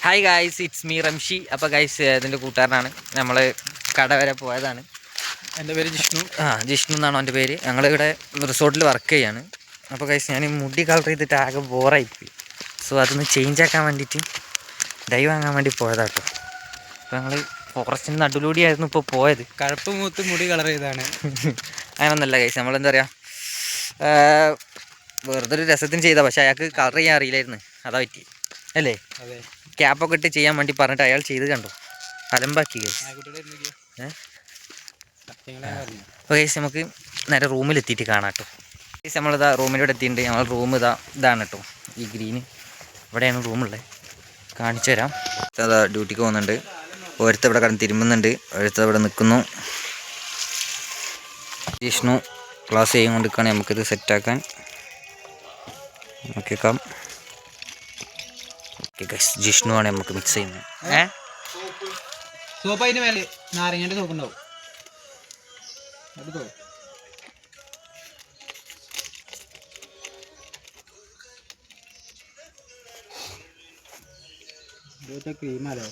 Hi guys, it's me Ramshi. അപ്പോൾ guys ഇതിൻ്റെ കൂട്ടുകാരനാണ്. നമ്മൾ കട വരെ പോയതാണ്. എൻ്റെ പേര് ജിഷ്ണു. ജിഷ്ണു എന്നാണ് എൻ്റെ പേര്. ഞങ്ങളിവിടെ റിസോർട്ടിൽ വർക്ക് ചെയ്യാണ്. അപ്പോൾ ഗായ്സ് ഞാൻ മുടി കളർ ചെയ്തിട്ട് ആകെ ബോറായിപ്പോയി. സോ അതൊന്ന് ചേഞ്ച് ആക്കാൻ വേണ്ടിയിട്ട് ഡൈ വാങ്ങാൻ വേണ്ടി പോയതാട്ടോ. അപ്പോൾ ഞങ്ങൾ ഫോറസ്റ്റിൻ്റെ നടുവിലൂടെയായിരുന്നു ഇപ്പോൾ പോയത്. കഴപ്പ് മൂത്ത് മുടി കളർ ചെയ്താണ്. അങ്ങനൊന്നല്ല ഗായ്സ്, നമ്മളെന്താ പറയുക, വെറുതെ ഒരു രസത്തിന് ചെയ്താൽ. പക്ഷേ അയാൾക്ക് കളർ ചെയ്യാൻ അറിയില്ലായിരുന്നു, അതാ പറ്റി അല്ലേ? അതെ, ക്യാപ്പൊക്കെ ഇട്ട് ചെയ്യാൻ വേണ്ടി പറഞ്ഞിട്ട് അയാൾ ചെയ്ത് കണ്ടു, അലമ്പാക്കി ഗൈസ്. അപ്പോൾ ഗൈസ് നമുക്ക് നേരെ റൂമിലെത്തിയിട്ട് കാണാം കേട്ടോ. ഗൈസ് നമ്മളിതാ റൂമിലൂടെ എത്തിയിട്ടുണ്ട്. നമ്മൾ റൂം ഇതാണ് കേട്ടോ, ഈ ഗ്രീന്. ഇവിടെയാണ് റൂമുള്ളത്, കാണിച്ചു തരാം. അതാ ഡ്യൂട്ടിക്ക് പോകുന്നുണ്ട്. ഒരുത്ത ഇവിടെ കിടന്ന് തിരുമ്പുന്നുണ്ട്, ഒരുത്ത ഇവിടെ നിൽക്കുന്നു. ജിഷ്ണു ക്ലാസ് ചെയ്തുകൊണ്ടിരിക്കുകയാണ്. നമുക്കിത് സെറ്റാക്കാൻ നോക്കിയേക്കാം. ഓക്കെ ഗൈസ്, ജിഷ്ണു ആണ് നമുക്ക് മിക്സ് ചെയ്യുന്നത്. സോപ്പ് അതിന് മേലെ നാരങ്ങേൻ്റെ സോപ്പ് ഉണ്ടാവും. എടുത്തോ. ക്രീമാലോ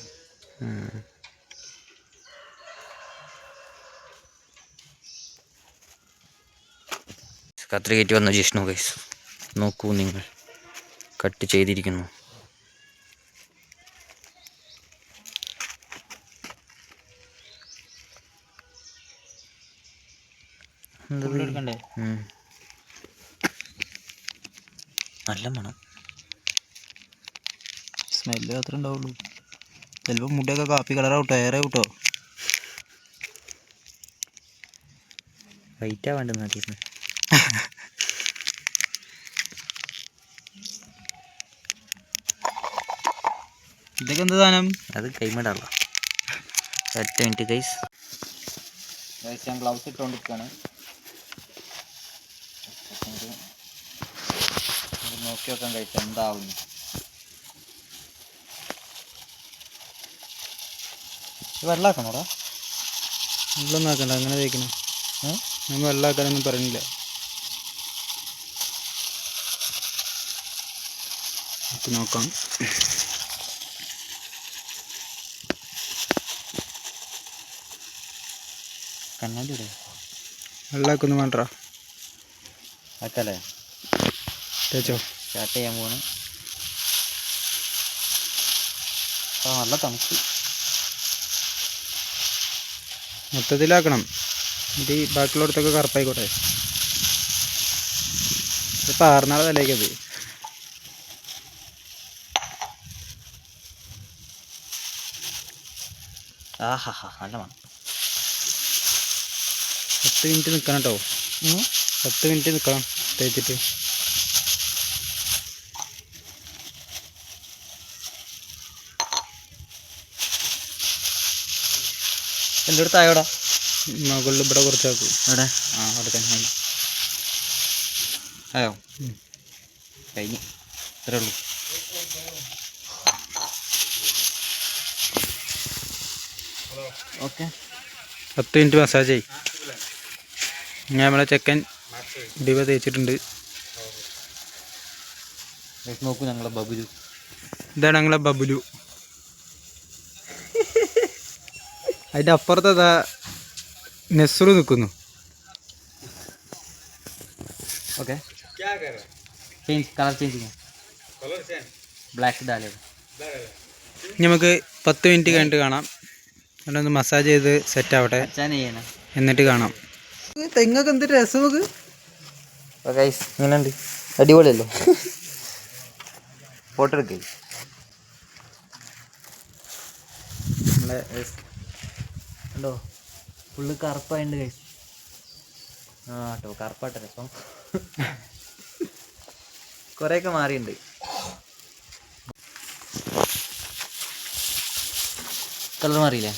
കത്രി കയറ്റി വന്നു ജിഷ്ണു ഗൈസ്. നോക്കൂ നിങ്ങൾ, കട്ട് ചെയ്തിരിക്കുന്നു. നല്ല മണം, സ്മെല്ല് മാത്രമേ ഉണ്ടാവുള്ളൂ. ചിലപ്പോൾ മുടിയൊക്കെ കാപ്പി കളറാവട്ടോ, ഏറെ കിട്ടോ. വൈറ്റാ വേണ്ടെന്ന് നോക്കിയിരുന്നു. ഇതൊക്കെ എന്ത് സാധനം? അത് കൈമടാള. ഒറ്റ മിനിറ്റ് ഗൈസ്. ഞാൻ ഗ്ലൗസ് ഇട്ടുകൊണ്ടിരിക്കുകയാണ്. നോക്കി നോക്കാൻ കഴിച്ച എന്താവുന്നു. വെള്ളമാക്കണോടാ? വെള്ളമൊന്നും ആക്കണ്ട, അങ്ങനെ തേക്കണം. നമ്മൾ വെള്ളമാക്കാനൊന്നും പറഞ്ഞില്ല. നോക്കാം. കണ്ണാടിയുടെ വെള്ളമൊക്കെ വേണ്ട ആക്കല്ലേ? തേച്ചോ. സ്റ്റാർട്ട് ചെയ്യാൻ പോവാണ്. നല്ല തണുപ്പ്. മൊത്തത്തിലാക്കണം, എന്നിട്ട് ഈ ബാക്കിയുള്ളടത്തൊക്കെ കറുപ്പായിക്കോട്ടെ. ഇത് പാർന്നാളെ തലേക്കത്. ആഹാ നല്ല മണം. 10 മിനിറ്റ് നിൽക്കണം കേട്ടോ. 10 മിനിറ്റ് നിൽക്കണം തേച്ചിട്ട്. എൻ്റെ അടുത്ത് ആയോടാ? മുകളിൽ ഇവിടെ കുറച്ചാക്കും. എവിടെ? അവിടെ തന്നെ ആയോ? കഴിഞ്ഞു, ഇത്രേ ഉള്ളൂ. ഓക്കെ, 10 മിനിറ്റ് മസാജ് ചെയ്യും. ഞാൻ നമ്മളെ ചെക്കൻ ഡിവ തേച്ചിട്ടുണ്ട്. നോക്കൂ ഞങ്ങളെ ബബുലു. ഇതാണ് ഞങ്ങളെ ബബുലു. അതിൻ്റെ അപ്പുറത്തെ നെസ്റു നിൽക്കുന്നു. Okay, change colour change black ഡാലേ. നമുക്ക് 10 മിനിറ്റ് കഴിഞ്ഞിട്ട് കാണാം. ഒന്ന് മസാജ് ചെയ്ത് സെറ്റ് ആവട്ടെ, എന്നിട്ട് കാണാം. തെങ്ങൊക്കെ എന്ത് രസം നമുക്ക്. ഇങ്ങനെയുണ്ട്, അടിപൊളിയല്ലോ. ഫോട്ടോ എടുക്കേ. നമ്മളെ ഉണ്ടോ ഫുള്ള് കറുപ്പായിട്ടുണ്ട് കൈസ്. കേട്ടോ, കറുപ്പാട്ട രസം. കുറേയൊക്കെ മാറിയിട്ടുണ്ട്. കളർ മാറിയില്ലേ?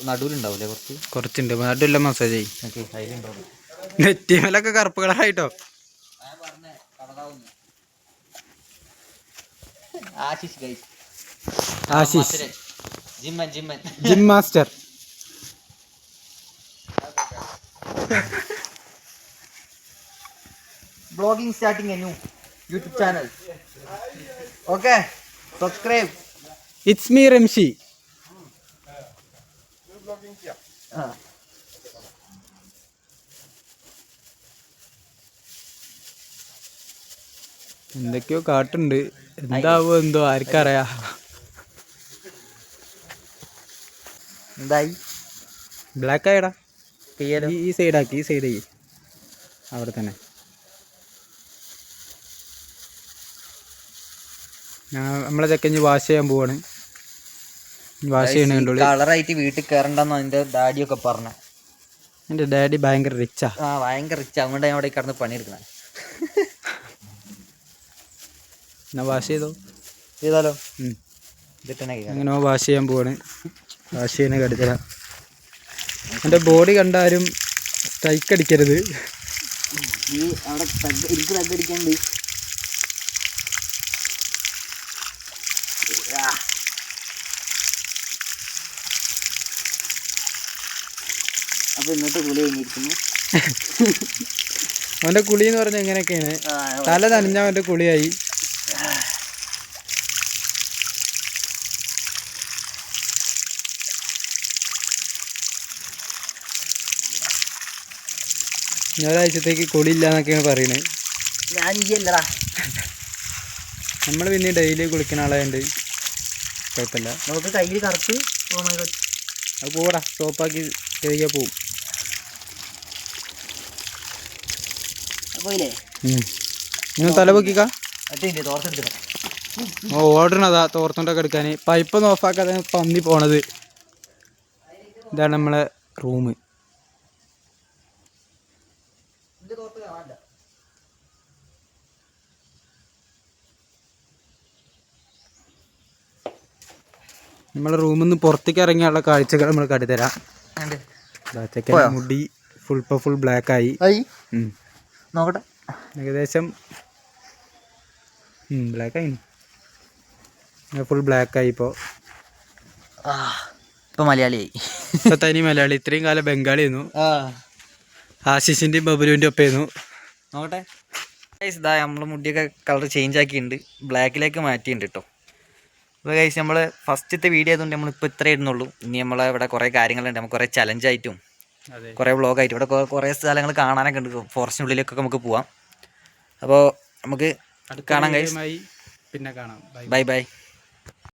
നടുവിലുണ്ടാവില്ലേ? കുറച്ചുണ്ട്, നടുവില്ല മസാജ് ചെയ്യും. ഓക്കെ, അതിലുണ്ടാവും. നെറ്റിമേലൊക്കെ കറുപ്പ് കളറായിട്ടോ. Ashish gym master. Vlogging starting a new YouTube channel. Okay, subscribe. It's me Ramshi. എന്തൊക്കെയോ കാട്ടുണ്ട്, എന്താവോ എന്തോ ആർക്കറിയാ. എന്തായി ബ്ലാക്ക് ആയടാ. ചെയ്യാലോ. ഈ സൈഡാക്കി, ഈ സൈഡ് അവിടെ തന്നെ. നമ്മളെ ചെക്കഞ്ഞ് വാഷ് ചെയ്യാൻ പോവാണ്. വാഷ് ചെയ്യണ കണ്ടോളി. കളറായിട്ട് വീട്ടിൽ കയറണ്ടെന്ന് അതിന്റെ ഡാഡിയൊക്കെ പറഞ്ഞ. എൻ്റെ ഡാഡി ഭയങ്കര റിച്ചാ. ഭയങ്കര റിച്ച്, അതുകൊണ്ട് ഞാൻ അവിടെ കിടന്ന് പണിയെടുക്കണ. എന്നാ വാഷ് ചെയ്താലോ. അങ്ങനെ വാഷ് ചെയ്യാൻ പോവാണ്. വാഷ് ചെയ്യുന്ന കടുത്തല. എൻ്റെ ബോഡി കണ്ടാലും സ്ട്രൈക്ക് അടിക്കരുത്. അവിടെ തగ్గടിക്കാണ്ട്. അപ്പൊ ഇന്നത്തെ കുളി കഴിഞ്ഞിരിക്കുന്നു. അവൻ്റെ കുളി എന്ന് പറഞ്ഞാൽ എങ്ങനെയൊക്കെയാണ്, തല നനഞ്ഞ അവൻ്റെ കുളിയായി. ഒരാഴ്ചത്തേക്ക് കുളിയില്ല എന്നൊക്കെയാണ് പറയുന്നത്. ഞാൻ ഇല്ലടാ, നമ്മൾ പിന്നെ ഡെയിലി കുളിക്കുന്ന ആളായതുകൊണ്ട് കുഴപ്പമില്ല. നമുക്ക് കയ്യിൽ കറുത്ത് അത് പോടാ, സോപ്പാക്കി കഴുകിയാൽ പോവും. പോയില്ലേ? നിങ്ങൾ തല പൊക്കിക്കാ. തോർത്തെടുത്തിട്ട് ഓടണതാ തോർത്തോണ്ടൊക്കെ എടുക്കാൻ. പൈപ്പൊന്നും ഓഫാക്കാതെ പന്നി പോണത്. ഇതാണ് നമ്മളെ റൂം. നമ്മളെ റൂമിൽ നിന്ന് പുറത്തേക്ക് ഇറങ്ങിയുള്ള കാഴ്ചകൾ നമ്മൾ കാട്ടിത്തരാം. മുടി ഫുൾ ബ്ലാക്ക് ആയി. നോക്കട്ടെ, ഏകദേശം ബ്ലാക്ക് ആയി, ഫുൾ ബ്ലാക്ക് ആയി. ഇപ്പോൾ മലയാളിയായി. ഇപ്പൊ തനി മലയാളി. ഇത്രയും കാലം ബംഗാളി ആയിരുന്നു. ആശിഷിൻ്റെയും ബബുലുവിൻ്റെ ഒപ്പമായിരുന്നു. നോക്കട്ടെ, ഇതാ നമ്മൾ മുടിയൊക്കെ കളർ ചേഞ്ച് ആക്കിയിട്ടുണ്ട്, ബ്ലാക്കിലേക്ക് മാറ്റിയിട്ടുണ്ട് കേട്ടോ. അപ്പോൾ ഗൈസ് നമ്മൾ ഫസ്റ്റത്തെ വീഡിയോ ആയതുകൊണ്ട് നമ്മളിപ്പോൾ ഇത്രേ ഇടുന്നുള്ളൂ. ഇനി നമ്മളെ ഇവിടെ കുറേ കാര്യങ്ങളുണ്ട്. നമുക്ക് കുറേ ചലഞ്ചായിട്ടും കുറേ വ്ളോഗായിട്ടും ഇവിടെ കുറേ സ്ഥലങ്ങൾ കാണാനൊക്കെ ഉണ്ട്. ഫോറസ്റ്റിനുള്ളിലേക്കൊക്കെ നമുക്ക് പോവാം. അപ്പോൾ നമുക്ക് കാണാം ഗൈസ്. പിന്നെ കാണാം. Bye bye.